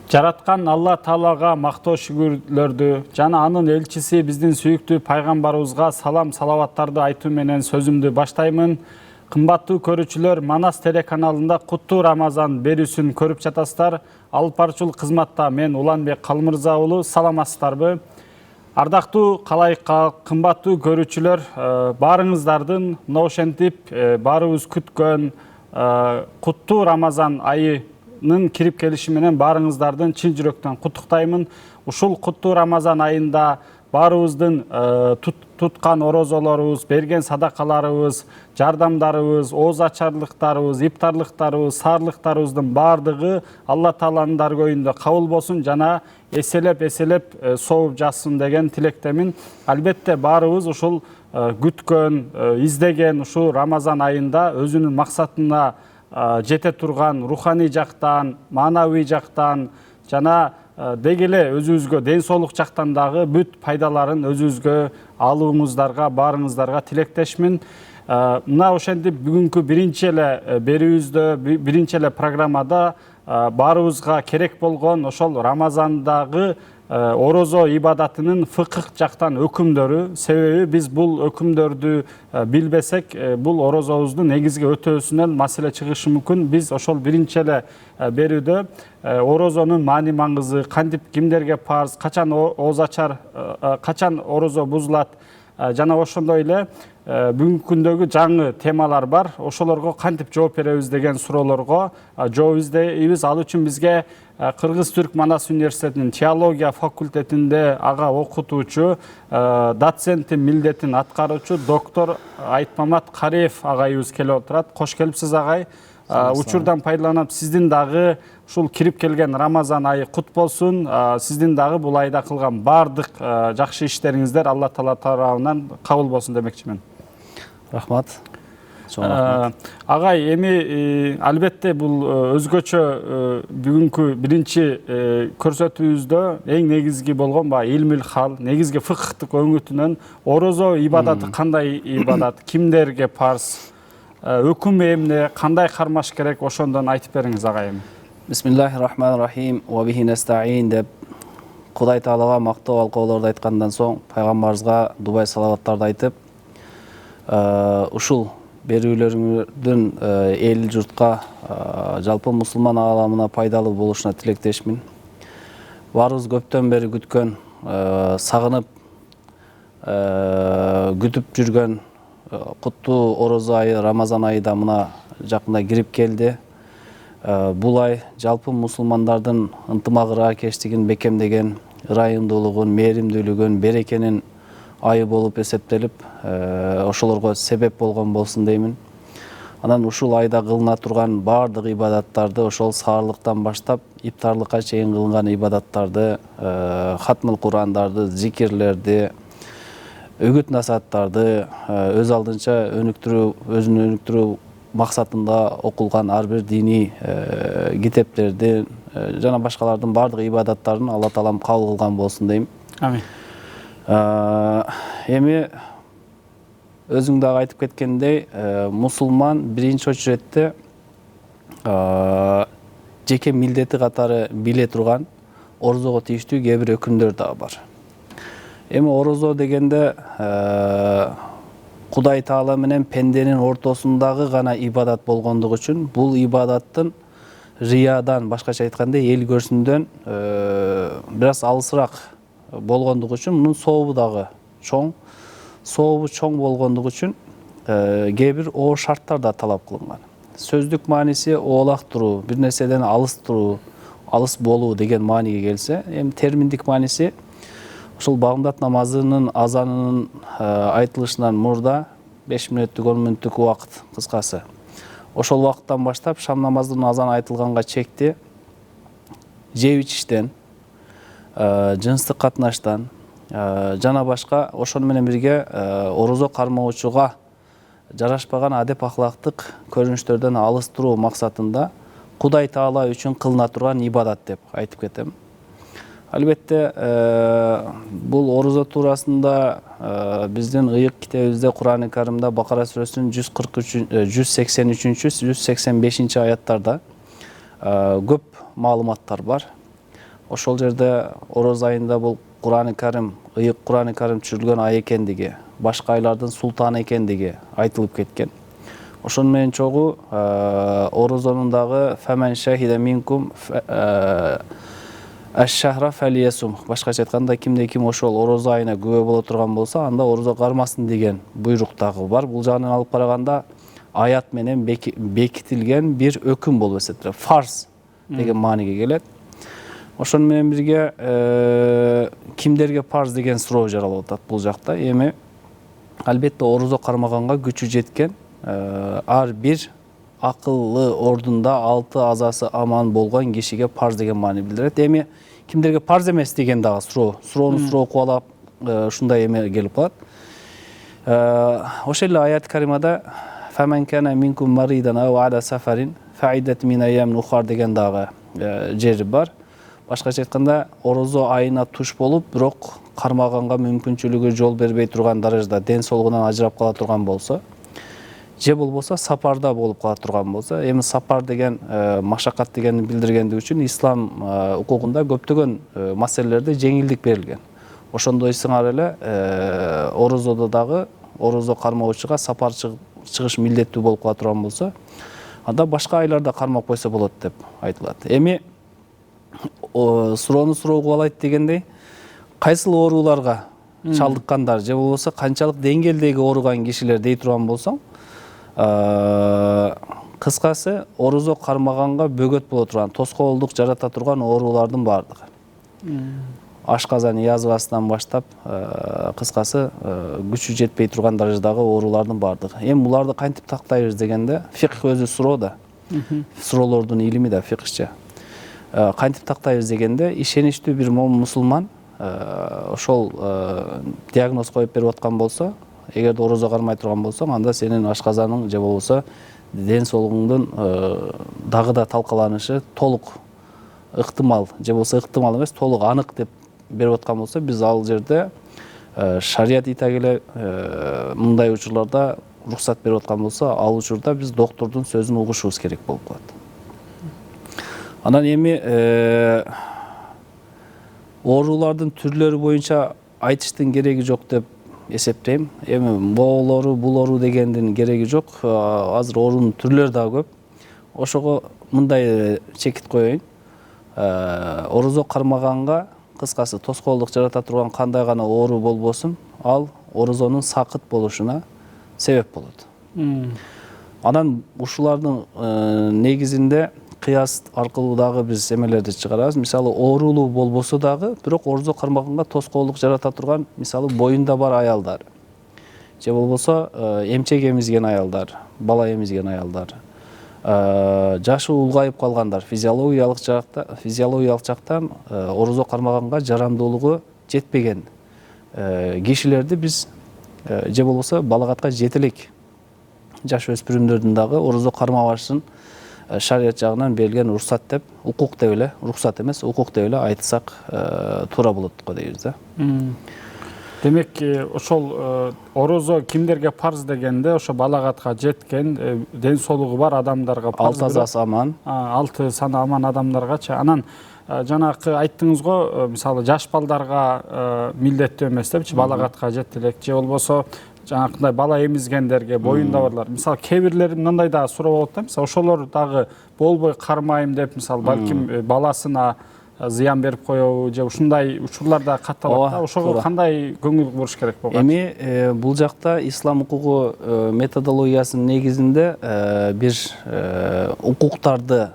Жараткан Алла Таалага мактоо шүгүрлөрдү жана анын элчиси биздин сүйүктүү пайгамбарыбызга салам салаваттарды айтуу менен сөзүмдү баштаймын. Кымбаттуу көрүүчүлөр, Манас телеканалында Куттуу Рамазан берүүсүн көрүп жатасыздар. Алып баруучу кызматта мен Уланбек Калмырза уулу, саламатсыздарбы? Ардактуу калайыкка, кымбаттуу көрүүчүлөр, баарыңыздардын мына ошентип баарыбыз күткөн Куттуу Рамазан айынын кирип келиши менен баарыңыздардын чын жүрөктөн куттуктаймын. Ушул Куттуу Рамазан айында баарыбыздын туткан орозолорубуз, берген садакаларыбыз, жардамдарыбыз, ооз ачарлыктарыбыз, иптарлыктарыбыз, саарлыктарыбыздын баардыгы Алла Тааланын даргөйүндө кабыл болсун жана эселеп сооп жатсын деген тилектемин. Албетте баарыбыз ушул күткөн, издеген ушул Рамазан айында өзүнүн максатына жете турган руханий жактан, маанавий жактан жана деги эле өзүбүзгө ден соолук жактан дагы бүт пайдаларын өзүбүзгө алууңуздарга, баарыңыздарга тилектешмин. Мына ошентип бүгүнкү биринчи эле берүүбүздө, биринчи эле программада баарыбызга керек болгон ошол Рамазандагы орозо ибадатынын фыкых жактан өкүмдөрү, себеби биз бул өкүмдөрдү билбесек, бул орозобуздун негизги өтөөсүнөн маселе чыгышы мүмкүн. Биз ошол биринчи эле берүүдө орозонун маани маңызы, кантип кимдерге парз, качан ооз ачар, качан орозо бузулат жана ошондой эле бүгүнкү күндөгү жаңы темалар бар. Ошолорго кантип жооп беребиз деген суроолорго жооп издейбиз. Ал үчүн бизге Кыргыз-Түрк Манас университетинин теология факультетинде ага окутуучу, доценти милдетин аткаруучу доктор Айтмамат Кариев агайыбыз келип отурат. Кош келипсиз агай. Учурдан пайдаланып, сиздин дагы ушул кирип келген Рамазан айы кут болсун. Сиздин дагы бул айда кылган баардык жакшы иштериңиздер Алла Таала тарабынан кабыл болсун демекчимин. Рахмат. Агай, эми албетте бул өзгөчө бүгүнкү биринчи көрсөтүүбүздө эң негизги болгон илмил хал, негизги фыкыхтык өңүтүнөн орозо ибадаты кандай ибадат, кимдерге парз, өкүм эмне, кандай кармаш керек, ошондон айтып бериңиз агайым. Бисмиллахир-рахманир-рахим ва бихи настаин деп Кудай Таалага мактоо алкоолорду айткандан соң пайгамбарыбызга дубай салаваттарды айтып, ушул берүүлөрүңүздүн эл журтка, жалпы мусулман ааламына пайдалуу болушуна тилектешмин. Баарыбыз көптөн бери күткөн, сагынып, күтүп жүргөн куттуу орозо айы, Рамазан айы да мына жакында кирип келди. Бул ай жалпы мусулмандардын ынтымак ыракечтигин бекемдеген, ырайымдуулугун, мээримдүүлүгүн, берекенин айы болуп эсептелип, ошолорго себеп болгон болсун деймин. Анан ушул айда кылына турган баардык ибадаттарды, ошол саарлыктан баштап иптарлыкка чейин кылынган ибадаттарды, хатмыл Курандарды, зикирлерди, өгүт насааттарды, өз алдынча өзүн өнүктүрүү максатында окулган ар бир диний китептерди жана башкалардын баардык ибадаттарын Алла Таалам кабыл кылган болсун дейм. Амин. Эми өзүң дагы айтып кеткендей, мусулман биринчи очуретте жеке милдети катары биле турган орозого тийиштүү кээ бир өкүмдөр дагы бар. Эми орозо дегенде Кудай Таала менен пенденин ортосундагы гана ибадат болгондугу үчүн бул ибадаттын риядан, башкача айтканда эл көрсүндөн бир аз алысыраак болгондугу үчүн мунун сообу дагы чоң. Сообу чоң болгондугу үчүн кээ бир оор шарттар да талап кылынган. Сөздүк мааниси оолактыруу, бир нерседен алыс туруу, алыс болуу деген мааниге келсе, эми терминдик мааниси ушул Багымдат намазынын азанынын айтылышынан мурда 5 мүнөттүк, 10 мүнөттүк убакыт кыскасы. Ошол убакыттан баштап шам намазынын азаны айтылганга чекти жеп ичиштен, жыныстык катнаштан жана башка ошону менен бирге орозо кармоочуга жарашпаган адеп ахлактык көрүнүштөрдөн алыс туруу максатында Кудай Таала үчүн кылына турган ибадат деп айтып кетем. Албетте бул орозо туурасында биздин ыйык китебибизде Кур'ан-ы Каримде Бакара сүрөсүнүн 183-185 аяттарда көп маалыматтар бар. ошол жерде ороз айында бул Кур'ан-ы Карим, ыйык Кур'ан-ы Карим түшүрүлгөн ай экендиги, башка айлардын султаны экендиги айтылып кеткен. Ошону менен чогуу орозонун дагы фамен шахида минкум аш-шахра фалиясум, башкача айтканда кимде-ким ошол орозо айына күбө боло турган болсо, анда орозо кармасын деген буйрук дагы бар. Бул жагынан алып караганда аят менен бекитилген бир өкүм болуп эсептелет. Фарз деген мааниге келет. Ошону менен бирге кимдерге парз деген суроо жаралып атат бул жакта. Эми албетте орозо кармаганга күчү жеткен ар бир акыллы ордунда 6 азасы аман болгон кишиге парз деген маани билдирет. Эми кимдерге парз эмес деген дагы суроону кубалап ушундай эме келип калат. Ошол эле аят каримада фамен кана минкум маридан ау ала сафарин фаидат мин аям ухар деген дагы жери бар. Башкача айтканда орозо айына туш болуп, бирок кармаганга мүмкүнчүлүгү жол бербей турган даражада ден соолугунан ажырап кала турган болсо, же болбосо сапарда болуп кала турган болсо, эми сапар деген машакат дегенди билдиргендиги үчүн ислам укугунда көптөгөн маселелерде жеңилдик берилген. Ошондой сыңар эле орозодо дагы орозо кармоочуга сапар чыгыш милдеттүү болуп кала турган болсо, анда башка айларда кармап койсо болот деп айтылат. Эми суроону кубалайт дегендей, кайсыл ооруларга чалдыккандар же болбосо канчалык деңгээлдеги ооруган кишилер дей турган болсоң, кыскасы орозо кармаганга бөгөт боло турган, тоскоолдук жарата турган оорулардын баардыгы. Ашказан язвасынан баштап, кыскасы күчү жетпей турган даражадагы оорулардын баардыгы. Эми буларды кантип тактайбыз дегенде, фикх өзү суроо да, суроолордун илими да фикхче. Кантип тактайбыз дегенде, ишеничтүү бир мусулман ошол диагноз коюп берип аткан болсо, эгерде орозо кармай турган болсоң, анда сенин ашказаның же болбосо ден соолугуңдун дагы да талкаланышы толук ыктымал, же болбосо ыктымал эмес, толук анык деп берип аткан болсо, биз ал жерде шарият итак эле мындай учурларда уруксат берип аткан болсо, ал учурда биз доктурдун сөзүн угушубуз керек болуп калат. Анан эми оорулардын түрлөрү боюнча айтыштын кереги жок деп эсептейм. Эми могул оору, бул оору дегендин кереги жок. Азыр оорунун түрлөрү да көп. Ошого мындай чекит коеюн. Орозо кармаганга кыскасы тоскоолдук жарата турган кандай гана оору болбосун, ал орозонун сакыт болушуна себеп болот. Анан ушулардын негизинде кыяс аркылуу дагы биз эмелерди чыгарабыз. Мисалы, оорулуу болбосо дагы, бирок орозо кармаганга тоскоолдук жарата турган, мисалы, боюнда бар аялдар, же болбосо эмчек эмизген аялдар, бала эмизген аялдар, жашы улгайып калгандар, физиологиялык жактан орозо кармаганга жарамдуулугу жетпеген кишилерди биз, же болбосо балагатка жете элек жаш өспүрүмдөрдүн дагы орозо кармабашын шарият жагынан берилген уруксат деп, укук деп эле, уруксат эмес, укук деп эле айтсак туура болот го дейбиз да. Демек, ошол орозо кимдерге парз дегенде, ошо балагатка жеткен, ден соолугу бар адамдарга парз. 6 азасы аман. 6 саны аман адамдаргачы. Анан жанакы айттыңыз го, мисалы, жаш балдарга милдеттүү эмес депчи, балагатка жетти элек, же болбосо жанакындай бала эмизгендерге, боюнда барлар. Мисалы, кээ бирлери мындай дагы суроо болот да, мисалы, ошолор дагы болбой кармайм деп, мисалы, балким баласына зыян берип коебу, же ушундай учурлар да катталат да. Ошого кандай көңүл буруш керек болгон? Эми бул жакта ислам укугу методологиясынын негизинде бир укуктарды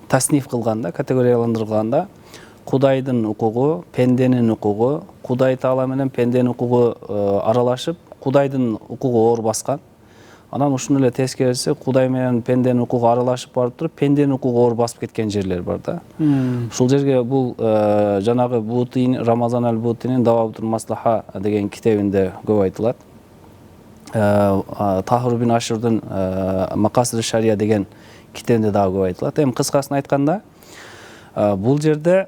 тасниф кылганда, категорияландырганда, Кудайдын укугу, пенденин укугу, Кудай Таала менен пенденин укугу аралашып, Кудайдын укугу оор баскан. Анан ушуну эле тескериси, Кудай менен пенденин укугу аралашып барып туруп, пенденин укугу оор басып кеткен жерлер бар да. Ушул жерге бул жанагы Бутин, Рамазан аль-Бутинин Давабутул Маслаха деген китебинде көп айтылат. Тахир бин Аширдин Макасири Шария деген китебинде дагы көп айтылат. Эми кыскасын айтканда, бул жерде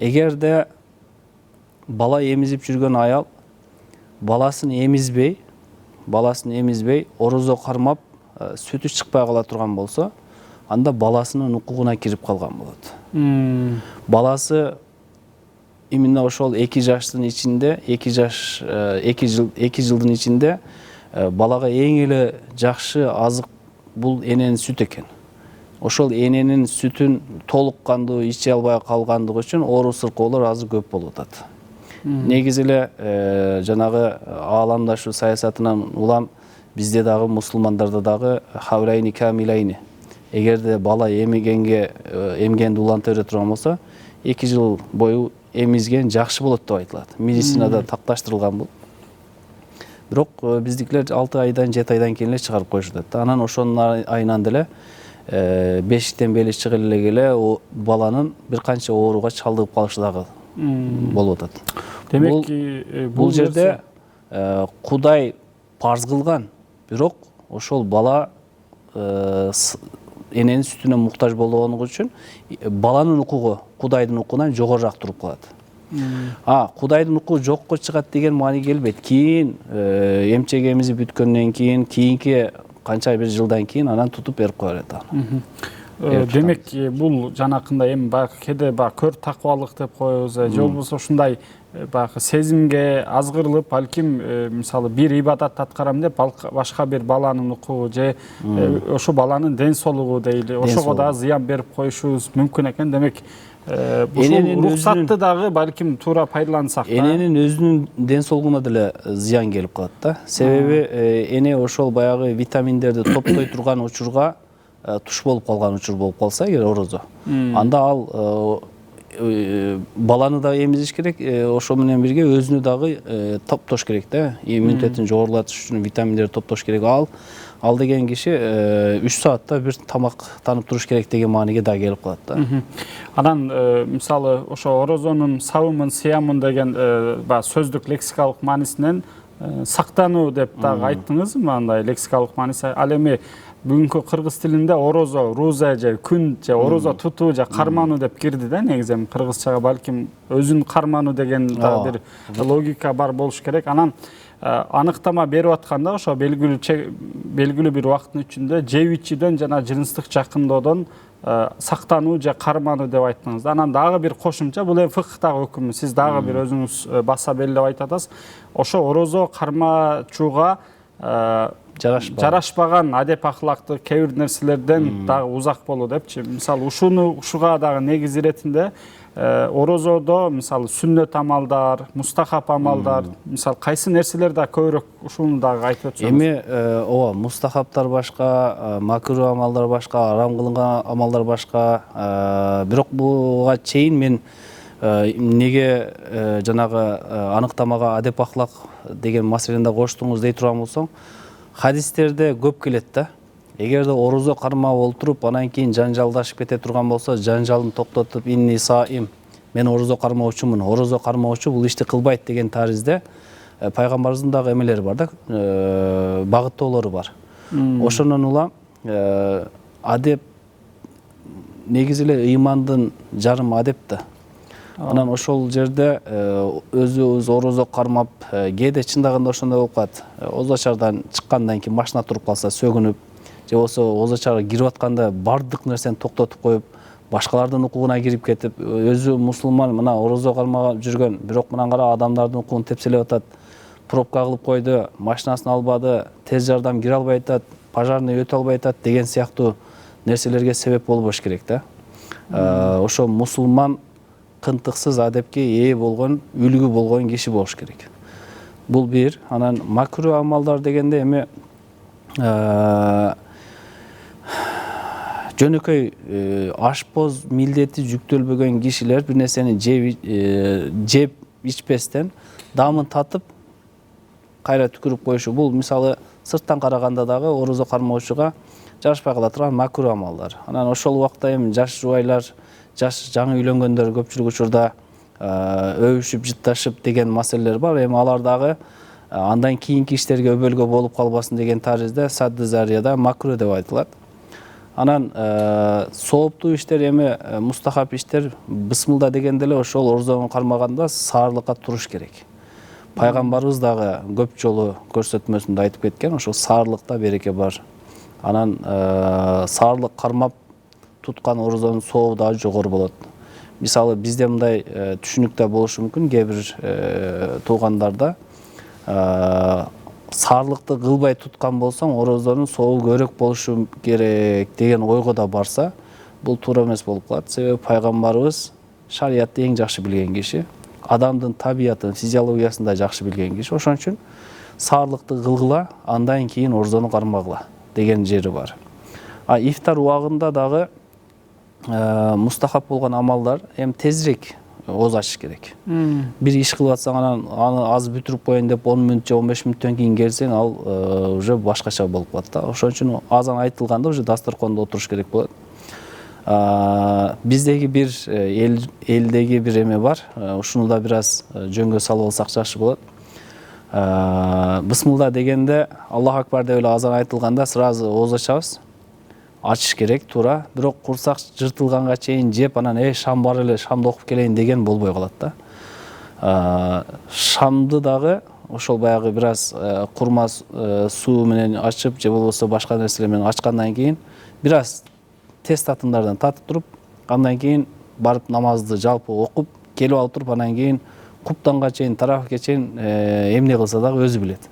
эгерде бала эмизип жүргөн аял баласын эмизбей, орозо кармап сүтү чыкпай кала турган болсо, анда баласынын укугуна кирип калган болот. Баласы именно ошол 2 жаштын ичинде, 2 жылдын ичинде балага эң эле жакшы азык бул эненин сүтү экен. Ошол эненин сүтүн толук кандуу иче албай калгандыгы үчүн оору сыркоолор азыр көп болуп атат. Негизи эле жанагы ааламдаштуу саясатынан улам бизде дагы мусулмандарда дагы хаврайни камилайни. Эгерде бала эмгенди уланта бере турган болсо, 2 жыл бою эмизген жакшы болот деп айтылат. Медицинада такташтырылган бул. Бирок биздикилер 6 айдан 7 айдан кийин эле чыгарып коюшат. Анан ошонун айынан деле бешиктен бели чыгып эле баланын бир канча ооруга чалдыгып калышы дагы болуп атат. Демек бул жерде Кудай парз кылган, бирок ошол бала эненин сүтүнө муктаж болгону үчүн баланын укугу Кудайдын укугунан жогорураак туруп калат. Кудайдын укугу жокко чыгат деген маани келбейт. Кийин эмчек эмизип бүткөндөн кийин, кийинки канча бир жылдан кийин анан тутуп берип кое берет аны. Демек бул жанакындай эми баягы кээде көр такыбалык деп коебуз, же болбосо ушундай баягы сезимге азгырылып, балким мисалы бир ибадат аткарам деп башка бир баланын укугу же ошо баланын ден соолугу дейли, ошого да зыян берип коюшубуз мүмкүн экен. Демек ушул руксатты дагы балким туура пайдалансак да. Эненин өзүнүн ден соолугуна деле зыян келип калат да. Себеби эне ошол баягы витаминдерди топтой турган учурга туш болуп калган учур болуп калса, эгер орозо, анда ал баланы да эмизиш керек, ошо менен бирге өзүнү дагы топтош керек да. Иммунитетин жогорулатыш үчүн витаминдерди топтош керек. Ал деген киши 3 саатта бир тамак танып туруш керек деген мааниге да келип калат да. Анан мисалы ошо орозонун сабымын, сыямын деген сөздүк лексикалык маанисинен сактануу деп дагы айттыңызбы, андай лексикалык мааниси. Ал эми бүгүнкү кыргыз тилинде орозо, руза же күн же орозо тутуу же кармануу деп кирди да. Негизи эми кыргызчага балким өзүн кармануу деген дагы бир логика бар болуш керек. Анан аныктама берип атканда ошо белгилүү бир убакыттын ичинде жеп ичүүдөн жана жыныстык жакындоодон сактануу же кармануу деп айттыңыз. Анан дагы бир кошумча, бул эми фыкыктагы өкүмү, сиз дагы бир өзүңүз баса белгилеп айтып атасыз. Ошо орозо кармачууга жарашпаган адеп акылактык кээ бир нерселерден дагы узак болуу депчи. Мисалы ушуга дагы негиз иретинде орозодо мисалы сүннөт амалдар, мустахап амалдар, мисалы кайсы нерселер да көбүрөөк ушуну дагы айтып өтсөңүз. Эми ооба, мустахаптар башка, макру амалдар башка, арам кылынган амалдар башка. Бирок буга чейин мен неге жанагы аныктамага адеп акылак деген маселени коштуңуз дей турган болсоң, хадистерде көп келет да. Эгерде орозо кармап олтуруп, анан кийин жанжалдашып кете турган болсо, жанжалын токтотуп, инни саим, мен орозо кармоочумун, орозо кармоочу бул ишти кылбайт деген таризде пайгамбарыбыздын дагы эмелери бар да, багыттоолору бар. Ошондон улам адеп негизи эле ыймандын жарым адеп да. Анан ошол жерде өзүбүз орозо кармап, кээде чындагында ошондой болуп калат. Озачардан чыккандан кийин машина туруп калса сөгүнүп, же болсо озачарга кирип атканда бардык нерсени токтотуп коюп, башкалардын укугуна кирип кетип, өзү мусулман мына орозо кармап жүргөн, бирок мына кара адамдардын укугун тепселеп атат, пробка кылып койду, машинасын албады, тез жардам кире албай атат, пожарный өтө албай атат деген сыяктуу нерселерге себеп болбош керек да. Ошо мусулман кынтыксыз адепке ээ болгон, үлгү болгон киши болуш керек. Бул бир. Анан макру амалдар дегенде эми жөнөкөй ашпоз милдети жүктөлбөгөн кишилер бир нерсени жеп ичпестен дамын татып кайра түкүрүп коюшу. Бул мисалы сырттан караганда дагы орозо кармоочуга жарашпай кала турган макру амалдар. Анан ошол убакта эми жаш жубайлар, жаш жаңы үйлөнгөндөр көпчүлүк учурда өбүшүп, жытташып деген маселелер бар. Эми алар дагы андан кийинки иштерге өбөлгө болуп калбасын деген таризде садды зарияда макру деп айтылат. Анан сооптуу иштер эми мустахап иштер, бысмылда дегенде эле ошол орозону кармаганда саарлыкка туруш керек. Пайгамбарыбыз дагы көп жолу көрсөтмөсүндө айтып кеткен, ошол саарлыкта береке бар. Анан саарлык кармап туткан орозонун сообу дагы жогору болот. Мисалы бизде мындай түшүнүктө болушу мүмкүн, кээ бир туугандарда саарлыкты кылбай туткан болсоң орозонун сообу көбүрөөк болушу керек деген ойго да барса, бул туура эмес болуп калат. Себеби пайгамбарыбыз шариятты эң жакшы билген киши, адамдын табиятын, физиологиясын да жакшы билген киши. Ошон үчүн саарлыкты кылгыла, андан кийин орозону кармагыла деген жери бар. Ифтар убагында дагы мустахаб болгон амалдар эми тезирээк ооз ачыш керек. Бир иш кылып атсаң, аны аз бүтүрүп коеюн деп 10 мүнөт же 15 мүнөттөн кийин келсең, ал уже башкача болуп калат да. Ошон үчүн азан айтылганда уже дасторкондо отуруш керек болот. Биздеги бир элдеги бир эме бар. Ушуну да бир аз жөнгө салып алсак жакшы болот. Бисмилла дегенде, Аллаху акбар деп эле азан айтылганда сразу ооз ачабыз. Ачыш керек туура. Бирок курсак жыртылганга чейин жеп, анан шам бар эле, шамды окуп келейин деген болбой калат да. Шамды дагы ошол баягы бир аз курма суу менен ачып, же болбосо башка нерселер менен ачкандан кийин бир аз тест татымдардан татып туруп, андан кийин барып намазды жалпы окуп, келип алып туруп, андан кийин куптанга чейин, тарафикке чейин эмне кылса дагы өзү билет.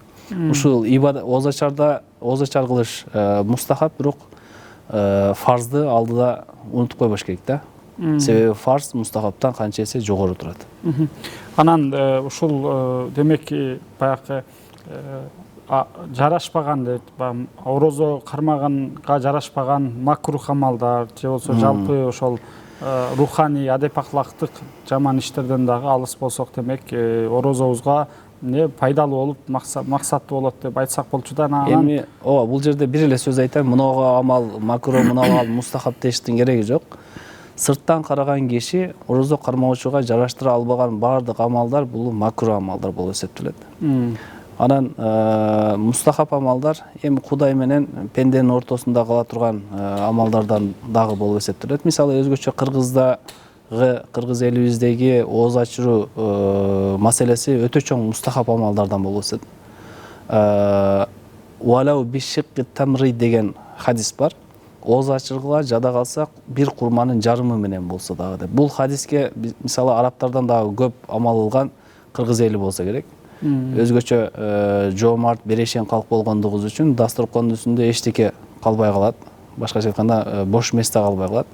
Ушул ибадат ооз ачар кылыш мустахаб, бирок фарзды алдыда унутуп койбош керек да. Себеби фарз мустахабтан канча эсе жогору турат. Анан ушул демек баягы жарашпаган, орозо кармаганга жарашпаган макрух амалдар, же болсо жалпы ошол руханий, адеп ахлактык жаман иштерден дагы алыс болсок, демек орозобузга не пайдалуу болуп, максаттуу болот деп айтсак болчу да. Эми бул жерде бир эле сөз айтайын, мынага амал макрух, мынага мустахаб дештин кереги жок. Сырттан караган киши орозо кармоочуга жараштыра албаган баардык амалдар бул макрух амалдар болуп эсептелет. Анан мустахаб амалдар эми Кудай менен пенденин ортосунда кала турган амалдардан дагы болуп эсептелет. Мисалы өзгөчө кыргыз элибиздеги ооз ачыруу маселеси өтө чоң мустахаб амалдардан болуп эсептелет. Валау бишикки тамри деген хадис бар. Ооз ачыргыла жада калсак, бир курманын жарымы менен болсо дагы деп. Бул хадиске мисалы арабтардан дагы көп амал кылган кыргыз эли болсо керек. Өзгөчө жоомарт, берешен калк болгондугубуз үчүн дасторкондун үстүндө эчтеке калбай калат. Башкача айтканда бош месте калбай калат.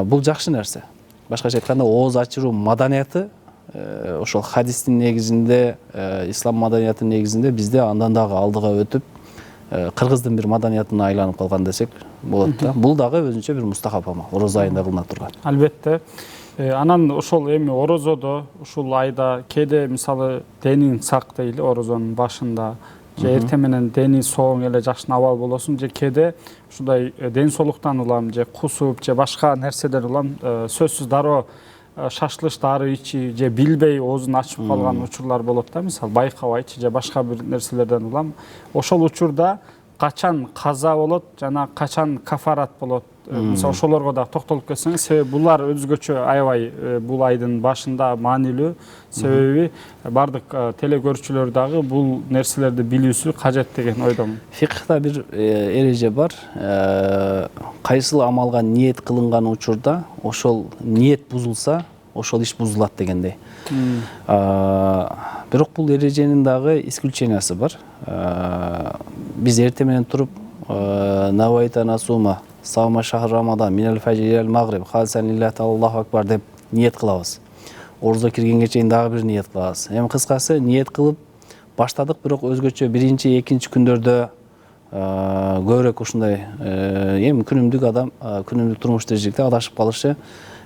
Бул жакшы нерсе. Башкача айтканда ооз ачыруу маданияты ошол хадистин негизинде, ислам маданиятынын негизинде бизде андан дагы алдыга өтүп, кыргыздын бир маданиятына айланып калган десек болот да. Бул дагы өзүнчө бир мустахаб амал, орозо айында кылына турган. Албетте. Анан ошол эми орозодо ушул айда кээде мисалы денин сак дейли, орозонун башында же эртең менен дени сооң эле жакшы абал болосуң, же кээде ушундай ден соолуктан улам, же кусуп, же башка нерселер улам сөзсүз дароо шашлыш дары ичи, же билбей оозун ачып калган учурлар болот да, мисалы байкабайчы же башка бир нерселерден улам. Ошол учурда качан каза болот жана качан кафарат болот? Мисалы ошолорго да токтолуп кетсеңиз, себеби булар өзгөчө аябай бул айдын башында маанилүү. Себеби бардык теле көрүүчүлөр дагы бул нерселерди билүүсү кажет деген ойдомун. Фикхта бир эреже бар. Кайсыл амалга ниет кылынган учурда ошол ниет бузулса, ошол иш бузулат дегендей. Бирок бул эреженин дагы исключениясы бар. Биз эртең менен туруп навайта насума саума шахр рамадан минал фажри илал магриб халсан лиллахи Аллаху акбар деп ниет кылабыз. Орзо киргенге чейин дагы бир ниет кылабыз. Эми кыскасы ниет кылып баштадык, бирок өзгөчө биринчи, экинчи күндөрдө көбүрөөк ушундай эми күнүмдүк адам, күнүмдүк турмуш тиричиликте адашып калышы,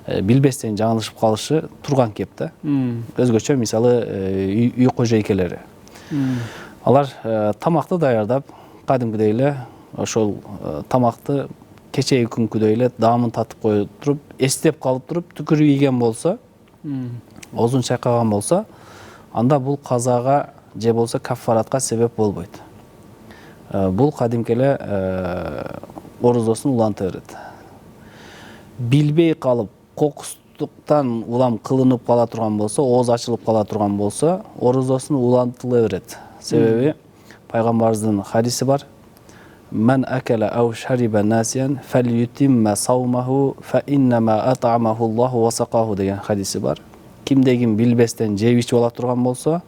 билбестен жаңылышып калышы турган кеп да. Өзгөчө мисалы үй кожойкелери. Алар тамакты даярдап, кадимкидей эле ошол тамакты кечеги күнкүдөй эле даамын татып коюп туруп, эстеп калып туруп, түкүрүп ийген болсо, оозун чайкаган болсо, анда бул казага же болсо кафаратка себеп болбойт. Бул кадимки эле орозосун уланта берет. Билбей калып, кокустуктан улам кылынып кала турган болсо, ооз ачылып кала турган болсо, орозосун улантыла берет. Себеби пайгамбарыбыздын хадиси бар. Men akele ev şeribe nasiyen fel yutimme savmahu fe innema at'amahu Allahu ve sakahu degan hadisi var. Kimdegin bilbestен жеп ичип ала турган болсо,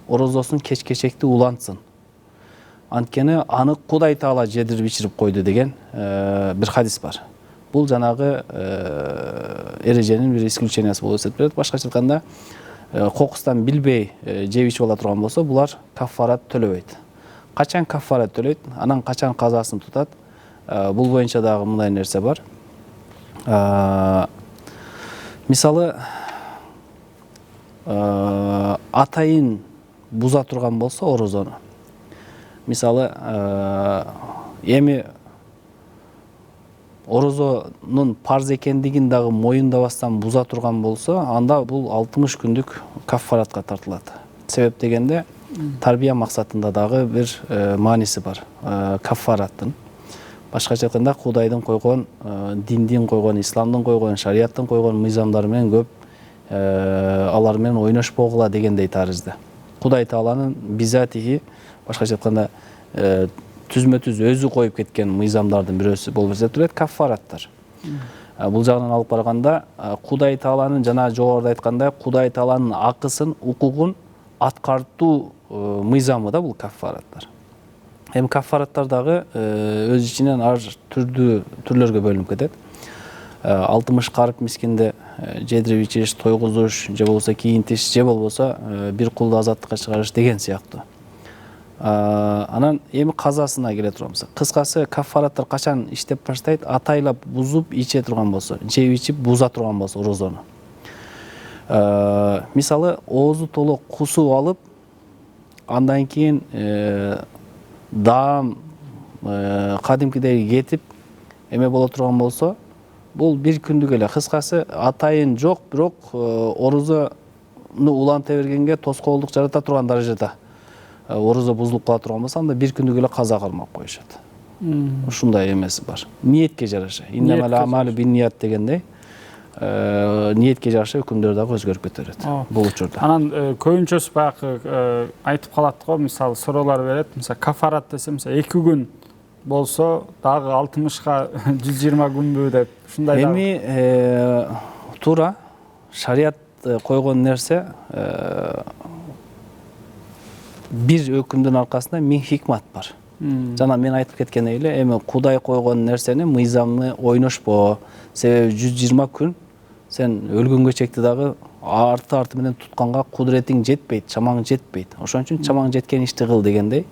орозосун кеч-кечекти улантсын. Анткени аны Кудай Таала жедирип ичирип койду деген бир хадис бар. Бул жанагы эреженин бир исключениясы болуп эсептелет. Башкача айтканда, кокустан билбей жеп ичип ала турган болсо, булар каффарат төлөбөйт. Качан каффарат төлөйт, анан качан казасын тутат? Бул боюнча дагы мындай нерсе бар. Мисалы, атайын буза турган болсо орозону. Мисалы, эми орозонун парз экендигин дагы моюндабастан буза турган болсо, анда бул 60 күндүк каффаратка тартылат. Себеп дегенде тарбия максатында дагы бир мааниси бар каффараттын. Башкача айтканда, Кудайдын койгон, диндин койгон, исламдын койгон, шариаттын койгон мыйзамдары менен көп алар менен ойношпогула дегендей тарызды. Кудай Тааланын бизатихи, башкача айтканда, түзмө-түз өзү коюп кеткен мыйзамдардын бирөөсү болуп эсептелет каффараттар. Бул жагынан алып барганда, Кудай Тааланын жана жогоруда айткандай, Кудай Тааланын акысын, укугун аткартуу мыйзамы да бул каффараттар. Эми каффараттар дагы өз ичинен ар түрлөргө бөлүнүп кетет. 60 карып мискинде жедирип ичириш, тойгузуш, же болбосо кийинтиш, же болбосо бир кулду азаттыкка чыгарыш деген сыяктуу. Анан эми казасына келе турабыз. Кыскасы, каффараттар качан иштеп баштайт? Атайлап бузуп иче турган болсо, жеп ичип буза турган болсо орозону. Мисалы, оозу толук кусуп алып, андан кийин даам кадимкидей кетип эме боло турган болсо, бул бир күндүк эле. Кыскасы, атайын жок, бирок орозону уланта бергенге тоскоолдук жарата турган даражада орозо бузулуп кала турган болсо, анда бир күндүк эле каза кармап коюшат. Ушундай эмеси бар. Ниетке жараша. Иннамал амалу бинният дегендей, ниетке жараша өкүмдөр дагы өзгөрүп кете берет бул учурда. Анан көбүнчөсү баягы айтып калат го, мисалы суроолор берет. Мисалы кафарат десе, мисалы 2 күн болсо, дагы 60ка 120 күнбү деп, ушундай дагы. Эми туура шарият койгон нерсе бир өкүмдүн аркасында 1000 хикмат бар. Жана мен айтып кеткендей эле, эми Кудай койгон нерсени, мыйзамны ойношпо. Себеби 120 күн сен өлгөнгө чекти дагы арты менен тутканга кудуретиң жетпейт, чамаң жетпейт. Ошон үчүн чамаң жеткен ишти кыл дегендей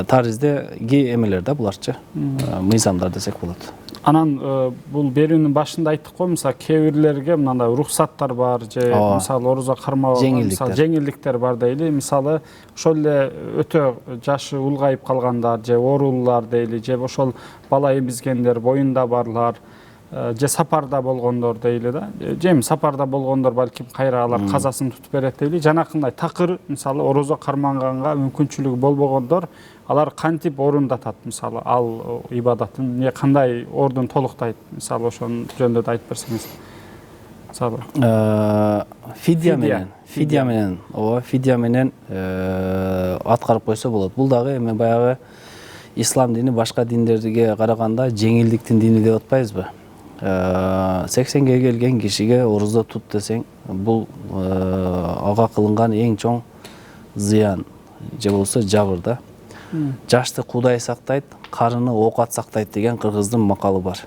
тарыздеги эмелер да буларчы. Мыйзамдар десек болот. Анан бул берүүнүн башында айттык го, мисалы кээ бирлерге мындай уруксаттар бар, же мисалы орозо кармоо жеңилдиктер бар дейли. Мисалы ошол эле өтө жашы улгайып калгандар, же оорулуулар дейли, же ошол бала эмизгендер, боюнда барлар, же сапарда болгондор дейли да. Же сапарда болгондор балким кайра алар казасын тутуп берет дейли. Жанакындай такыр мисалы орозо карманганга мүмкүнчүлүгү болбогондор алар кантип орундатат, мисалы ал ибадатын эмне кандай ордун толуктайт, мисалы ошонун жөнүндө да айтып берсеңиз. Мисалы фидия менен аткарып койсо болот. Бул дагы эми баягы ислам дини башка диндерге караганда жеңилдиктин дини деп атпайбызбы? 80ге келген кишиге орозо тут десең, бул ага кылынган эң чоң зыян же болбосо жабыр да. Жашты Кудай сактайт, карыны оокат сактайт деген кыргыздын макалы бар.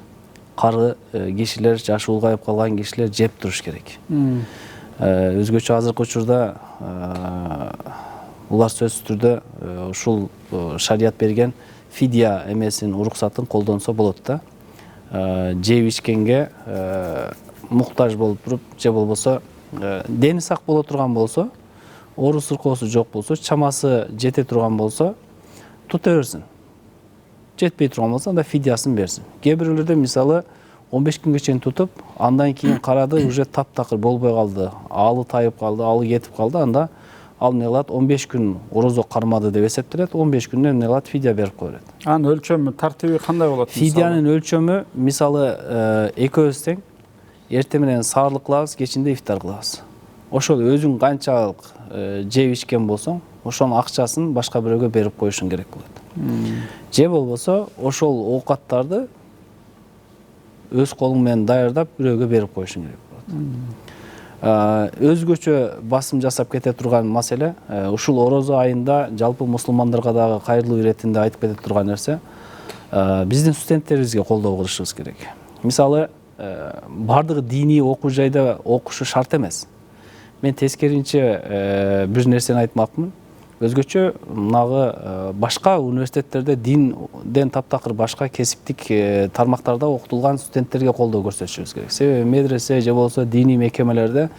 Кары кишилер, жашы улгайып калган кишилер жеп туруш керек. Өзгөчө азыркы учурда булар сөзсүз түрдө ушул шарият берген фидия эмесин, уруксатын колдонсо болот да. Жеп ичкенге муктаж болуп туруп, же болбосо дени сак боло турган болсо, оору сыркоосу жок болсо, чамасы жете турган болсо, тута берсин. Жетпей турган болсо, анда фидиясын берсин. Кээ бирлерде мисалы 15 күнгө чейин тутуп, андан кийин карады, уже таптакыр болбой калды, алы тайып калды, алы кетип калды, анда ал эмне кылат, 15 күн орозо кармады деп эсептелет, 15 күндөн эмне кылат, фидия берип кое берет. Анын өлчөмү, тартиби кандай болот? Фидиянын өлчөмү мисалы экөөбүз тең эрте менен саарлык кылабыз, кечинде ифтар кылабыз. Ошол өзүң канчалык жеп ичкен болсоң, ошонун акчасын башка бирөөгө берип коюшуң керек болот. Же болбосо ошол оокаттарды өз колуң менен даярдап бирөөгө берип коюшуң керек болот. Өзгөчө басым жасап кете турган маселе ушул орозо айында жалпы мусулмандарга дагы кайрылуу иретинде айтып кете турган нерсе, биздин студенттерибизге колдоо кылышыбыз керек. Мисалы, бардыгы диний окуу жайда окушу шарт эмес. Мен тескеринче бир нерсени айтмакмын. Өзгөчө мынагы башка университеттерде динден таптакыр башка кесиптик тармактарда окутулган студенттерге колдоо көрсөтүшүбүз керек. Себеби медресе же болбосо диний мекемелерде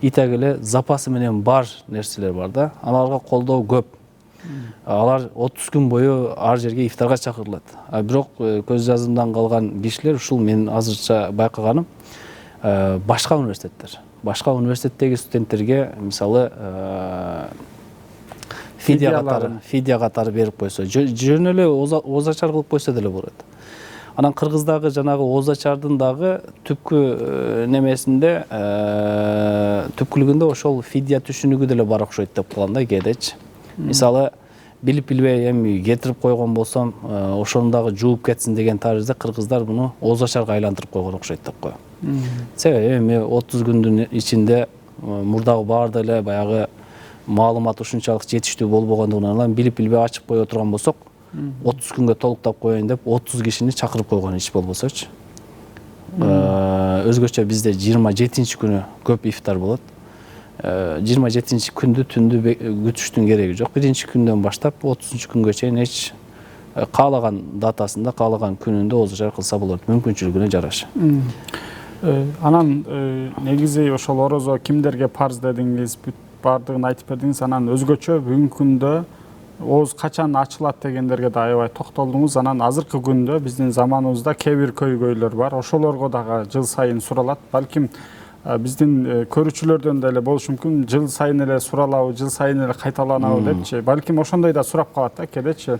итак эле запасы менен бар нерселер бар да. Аларга колдоо көп. Алар 30 күн бою ар жерге ифтарга чакырылат. Бирок көз жазымдан калган кишилер ушул мен азырча байкаганым башка университеттеги студенттерге мисалы фидия катары берип койсо, жөн эле оозачар кылып койсо деле болот. Анан кыргыздагы жанагы оозачардын дагы түпкү немесинде түпкүлүгүндө ошол фидия түшүнүгү деле бар окшойт деп калган да кээдечи. Мисалы, билип билбей эми кетирип койгон болсом, ошону дагы жууп кетсин деген таризде кыргыздар буну оозачарга айлантырып койгон окшойт деп коем. Себеби эми 30 күндүн ичинде мурдагы баарды эле баягы маалымат ушунчалык жетиштүү болбогондугунан билип билбей ачып кое турган болсок, 30 күнгө толуктап коеюн деп 30 кишини чакырып койгон иш болбосочу. Өзгөчө бизде 27 күнү көп ифтар болот. 27 күндү түндү күтүштүн кереги жок. Биринчи күндөн баштап 30 күнгө чейин эч каалаган датасында, каалаган күнүндө оозачар кылса болот, мүмкүнчүлүгүнө жараша. Анан негизи ошол орозо кимдерге парз дедиңиз, бардыгын айтып бердиңиз. Анан өзгөчө бүгүнкү күндө ооз качан ачылат дегендерге да аябай токтолдуңуз. Анан азыркы күндө биздин заманыбызда кээ бир көйгөйлөр бар. Ошолорго дагы жыл сайын суралат. Балким биздин көрүүчүлөрдөн деле болушу мүмкүн, жыл сайын эле суралабы, жыл сайын эле кайталанабы депчи. Балким ошондой да сурап калат да кээдечи.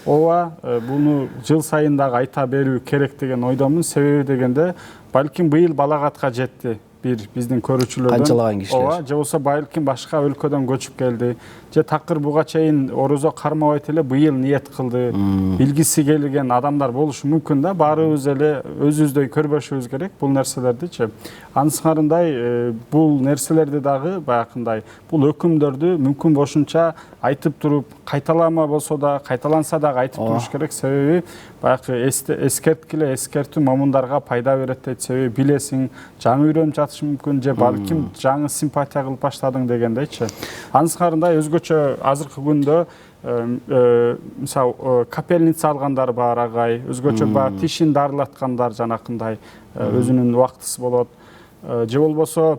Ооба, буну жыл сайын дагы айта берүү керек деген ойдомун. Себеби дегенде, балким быйыл балагатка жетти биздин көрүүчүлөрдөн. Канчалаган кишилер. Ооба, же болсо балким башка өлкөдөн көчүп келди. Же такыр буга чейин орозо кармабайт эле быйыл ниет кылды. Билгиси келген адамдар болушу мүмкүн да. Баарыбыз эле өзүбүздөй көрбөшүбүз керек бул нерселердичи. Анысыңарындай бул нерселерди дагы баягындай бул өкүмдөрдү мүмкүн бошунча айтып туруп, кайталама болсо да, кайталанса дагы айтып туруш керек. Себеби баягы эскерткиле, эскертүү момундарга пайда берет дейт. Себеби билесиң, жаңы үйрөнүп жатышы мүмкүн, же балким жаңы симпатия кылып баштадың дегендейчи. Анысыңарындай өзгөчө азыркы күндө мисалы капельница алгандар бар агай, өзгөчө баягы тишин дарылаткандар жанакындай өзүнүн убактысы болот. Же болбосо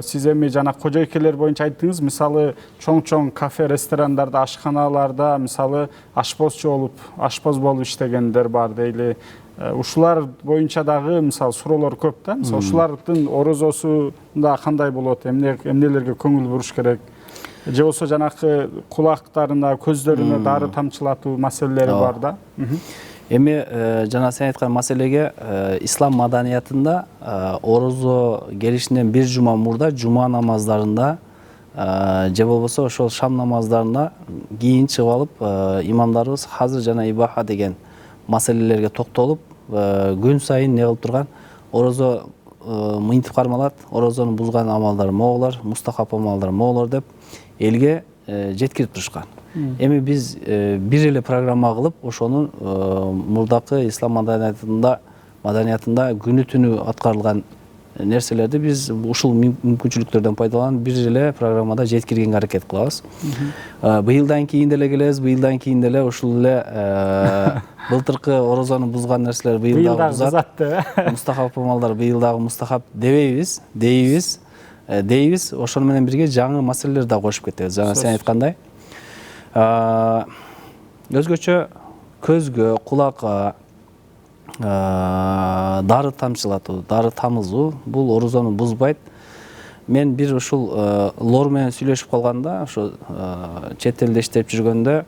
сиз эми жана кожойкелер боюнча айттыңыз, мисалы чоң кафе, ресторандарда, ашканаларда мисалы ашпоз болуп иштегендер бар дейли. Ушулар боюнча дагы мисалы суроолор көп да. Мисалы ушулардын орозосунда кандай болот, эмнелерге көңүл буруш керек? Же болсо жанакы кулактарына, көздөрүнө дары тамчылатуу маселелери бар да. Эми жана сен айткан маселеге ислам маданиятында орозо келишинен бир жума мурда жума намаздарында же болбосо ошол шам намаздарына кийин чыгып алып имамдарыбыз хазыр жана ибаха деген маселелерге токтолуп күн сайын не кылып турган орозо мынтип кармалат, орозону бузган амалдар моголор, мустахап амалдар моголор деп элге жеткирип турушкан. Эми биз бир эле программа кылып ошонун мурдакы ислам маданиятында күнү түнү аткарылган нерселерди биз ушул мүмкүнчүлүктөрдөн пайдаланып бир эле программада жеткиргенге аракет кылабыз. Быйылдан кийин деле келебиз, быйылдан кийин деле ушул эле былтыркы орозону бузган нерселер быйыл дагы бузат. Мустахап амалдар быйыл дагы мустахап дебейбиз, дейбиз. Ошону менен бирге жаңы маселелер да кошуп кетебиз. Жана сен айткандай, өзгөчө көзгө, кулакка дары тамчылатуу, дары тамызуу бул орозону бузбайт. Мен бир ушул лор менен сүйлөшүп калганда, ошо чет элде иштеп жүргөндө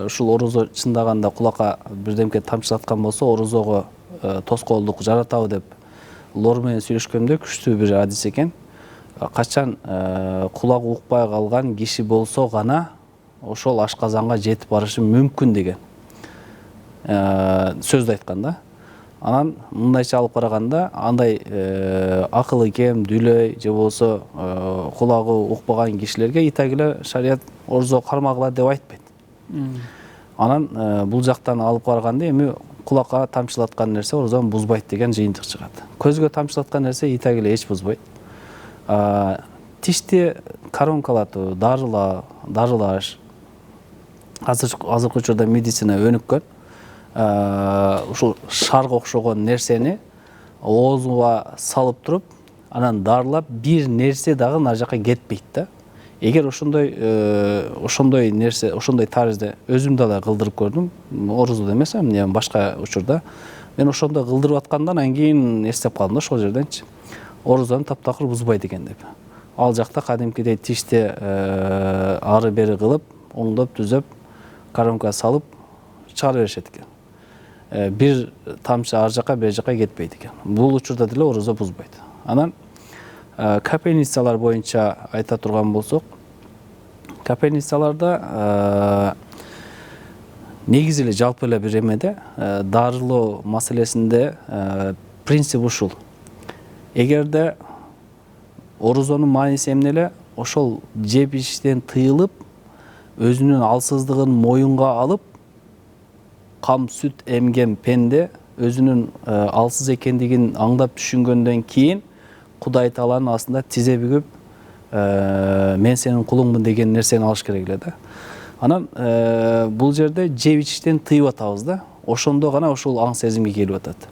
ушул орозо чындаганда кулакка бирдемке тамчылаткан болсо орозого тоскоолдук жаратабы деп лор менен сүйлөшкөндө күчтүү бир адис экен. Качан кулак укпай калган киши болсо гана ошол ашказанга жетип барышы мүмкүн деген. сөздү айтканда. Анан мындайча алып караганда андай акылы кем, дүлөй же болбосо кулагы укпаган кишилерге итагиле шарият орозо кармагыла деп айтпайт. Анан бул жактан алып караганда эми кулакка тамчылаткан нерсе орозону бузбайт деген жыйынтык чыгат. Көзгө тамчылаткан нерсе итагиле эч бузбайт. Тишти коронкалатуу, дарылаш азыркы учурда медицина өнүккөн. Ушул шарга окшогон нерсени оозуңа салып туруп, анан дарылап, бир нерсе дагы нары жака кетпейт да. Эгер ошондой нерсе, ошондой таризде өзүм дагы кылдырып көрдүм, орозодо эмес, эмне башка учурда. Мен ошондой кылдырып аткандан анан кийин эстеп калдым да ошол жерденчи. Орозону таптакыр бузбайт экен деп. Ал жакта кадимкидей тишти ары бери кылып, оңдоп, түзөп, коронка салып чыгара беришет экен. Бир тамчы ар жака, бер жака кетпейт экен. Бул учурда деле орозо бузбайт. Анан капельницалар боюнча айта турган болсок, капельницаларда негизи эле жалпы эле бир эмеде дарылоо маселесинде принцип ушул. Эгерде орозонун мааниси эмне эле, ошол жеп ичиштен тыйылып, өзүнүн алсыздыгын моюнга алып, кам сүт эмген пенде өзүнүн алсыз экендигин аңдап түшүнгөндөн кийин Кудай Тааланын астында тизе бүгүп, мен сенин кулуңмун деген нерсени алыш керек эле да. Анан бул жерде жеп ичиштен тыйып атабыз да. Ошондо гана ошол аң сезимге келип атат.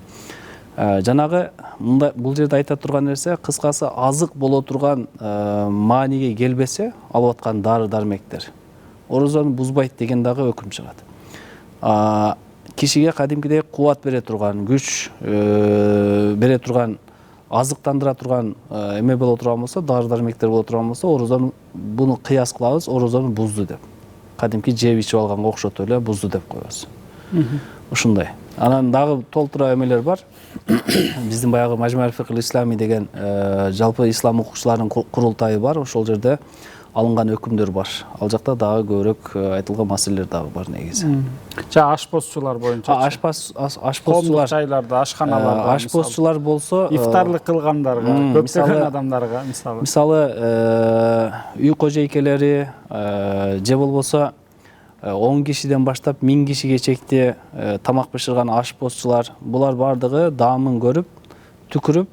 Жанагы бул жерде айта турган нерсе, кыскасы азык боло турган мааниге келбесе, алып аткан дары дармектер орозону бузбайт деген дагы өкүм чыгат. Кишиге кадимкидей кубат бере турган, күч бере турган, азыктандыра турган эме боло турган болсо, дары дармектер боло турган болсо, орозону буну кыяс кылабыз, орозону бузду деп. Кадимки жеп ичип алганга окшотуп эле бузду деп коебуз. Ушундай. Анан дагы толтура эмелер бар. Биздин баягы Мажмуъ аль-Фикх ислами деген жалпы ислам окуучуларынын курултайы бар. Ошол жерде алынган өкүмдөр бар. Ал жакта дагы көбүрөөк айтылган маселелер дагы бар негизи. Жа ашпозчулар боюнча. Ашпозчулар жайларда, ашканаларда. Ашпозчулар болсо, ифтарлык кылгандарга, көптөгөн адамдарга мисалы. Мисалы, үй кожойкелери же болбосо 10 кишиден баштап 1000 кишиге чекти тамак бышырган ашпозчулар, булар бардыгы даамын көрүп, түкүрүп,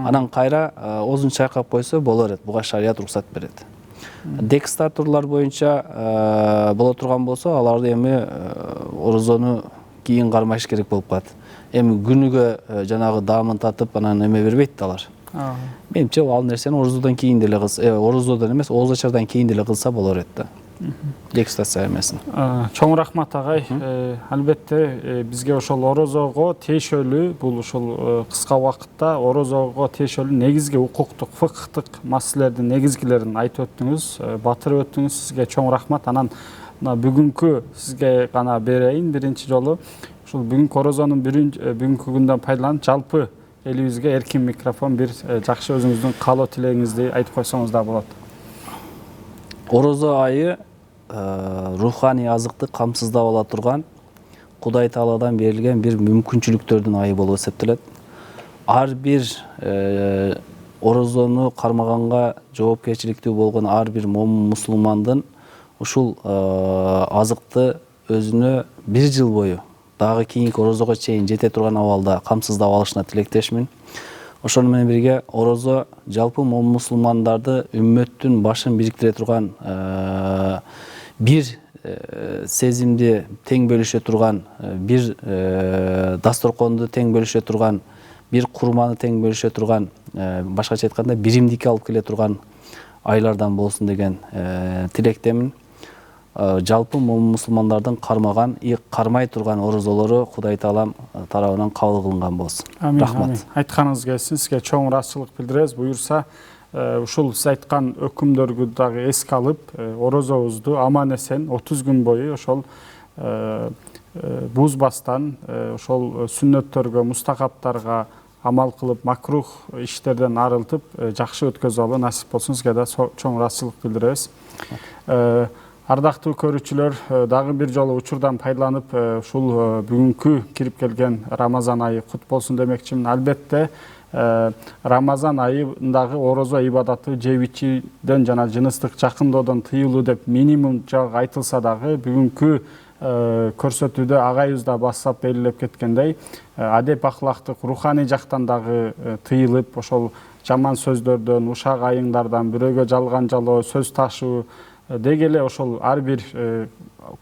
анан кайра оозун чайкап койсо боло берет. Буга шарият уруксат берет. Дегустаторлор боюнча боло турган болсо, аларды эми орозону кийин кармаш керек болуп калат. Эми күнүгө жанагы даамын татып, анан эме бербейт алар. Менимче ал нерсени орозодон кийин деле кылса, орозодон эмес, ооз ачардан кийин деле кылса боло берет да. Дегустация эмесин. Чоң рахмат агай. Албетте бизге ошол орозого тиешелүү, бул ушул кыска убакытта орозого тиешелүү негизги укуктук, фыкхтык маселелердин негизгилерин айтып өттүңүз, батырып өттүңүз. Сизге чоң рахмат. Анан бүгүнкү сизге гана берейин биринчи жолу. Ушул бүгүнкү орозонун бүгүнкү күндөн пайдаланып, жалпы элибизге эркин микрофон, бир жакшы өзүңүздүн каалоо тилегиңизди айтып койсоңуз да болот. Орозо айы руханий азыкты камсыздап ала турган, Кудай Тааладан берилген бир мүмкүнчүлүктөрдүн айы болуп эсептелет. Ар бир орозону кармаганга жоопкерчиликтүү болгон ар бир мусулмандын ушул азыкты өзүнө 1 жыл бою дагы кийинки орозого чейин жете турган абалда камсыздап алышына тилектешмин. Ошону менен бирге орозо жалпы мусулмандарды үммөттүн башын бириктире турган, бир сезимди тең бөлүшө турган, бир дасторконду тең бөлүшө турган, бир курманы тең бөлүшө турган, башкача айтканда биримдикке алып келе турган айлардан болсун деген тилектемин. Жалпы мусулмандардын кармаган, кармай турган орозолору Кудай Таалам тарабынан кабыл кылынган болсун. Рахмат. Айтканыңыз келсин, сизге чоң ыраазычылык билдиребиз. Буюрса, ушул сиз айткан өкүмдөргү дагы эске алып, орозобузду аман эсен 30 күн бою ошол бузбастан, ошол сүннөттөргө, мустахабтарга амал кылып, макрух иштерден арылтып, жакшы өткөзүп алуу насип болсун. Сизге да чоң ыраазычылык билдиребиз. Ардактуу көрүүчүлөр, дагы бир жолу учурдан пайдаланып, ушул бүгүнкү кирип келген Рамазан айы кут болсун демекчимин. Албетте, Рамазан айындагы орозо ибадаты жеп ичүүдөн жана жыныстык жакындоодон тыюлуу деп минимум жагы айтылса дагы, бүгүнкү көрсөтүүдө агайыбыз да баштап белгилеп кеткендей, адеп ахлактык, руханий жактан дагы тыйылып, ошол жаман сөздөрдөн, ушак айыңдардан, бирөөгө жалган жалоо, сөз ташуу, деги эле ошол ар бир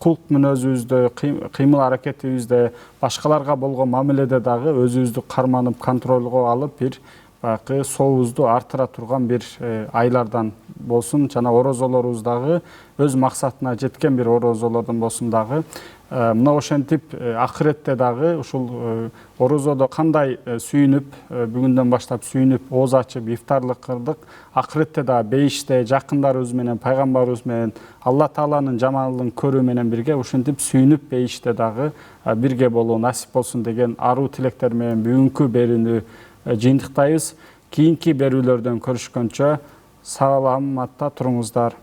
кулк мүнөзүбүздө, кыймыл аракетибизде, башкаларга болгон мамиледе дагы өзүбүздү карманып, контролго алып, бир баягы сообузду артыра турган бир айлардан болсун, жана орозолорубуз дагы өз максатына жеткен бир орозолордон болсун дагы. Мына ошентип акыретте дагы ушул орозодо кандай сүйүнүп, бүгүндөн баштап сүйүнүп, ооз ачып, ифтарлык кылдык, акыретте дагы бейиште жакындарыбыз менен, пайгамбарыбыз менен, Алла Тааланын жамалын көрүү менен бирге ушинтип сүйүнүп бейиште дагы бирге болуу насип болсун деген аруу тилектер менен бүгүнкү берүүнү жыйынтыктайбыз. Кийинки берүүлөрдөн көрүшкөнчө саламатта туруңуздар.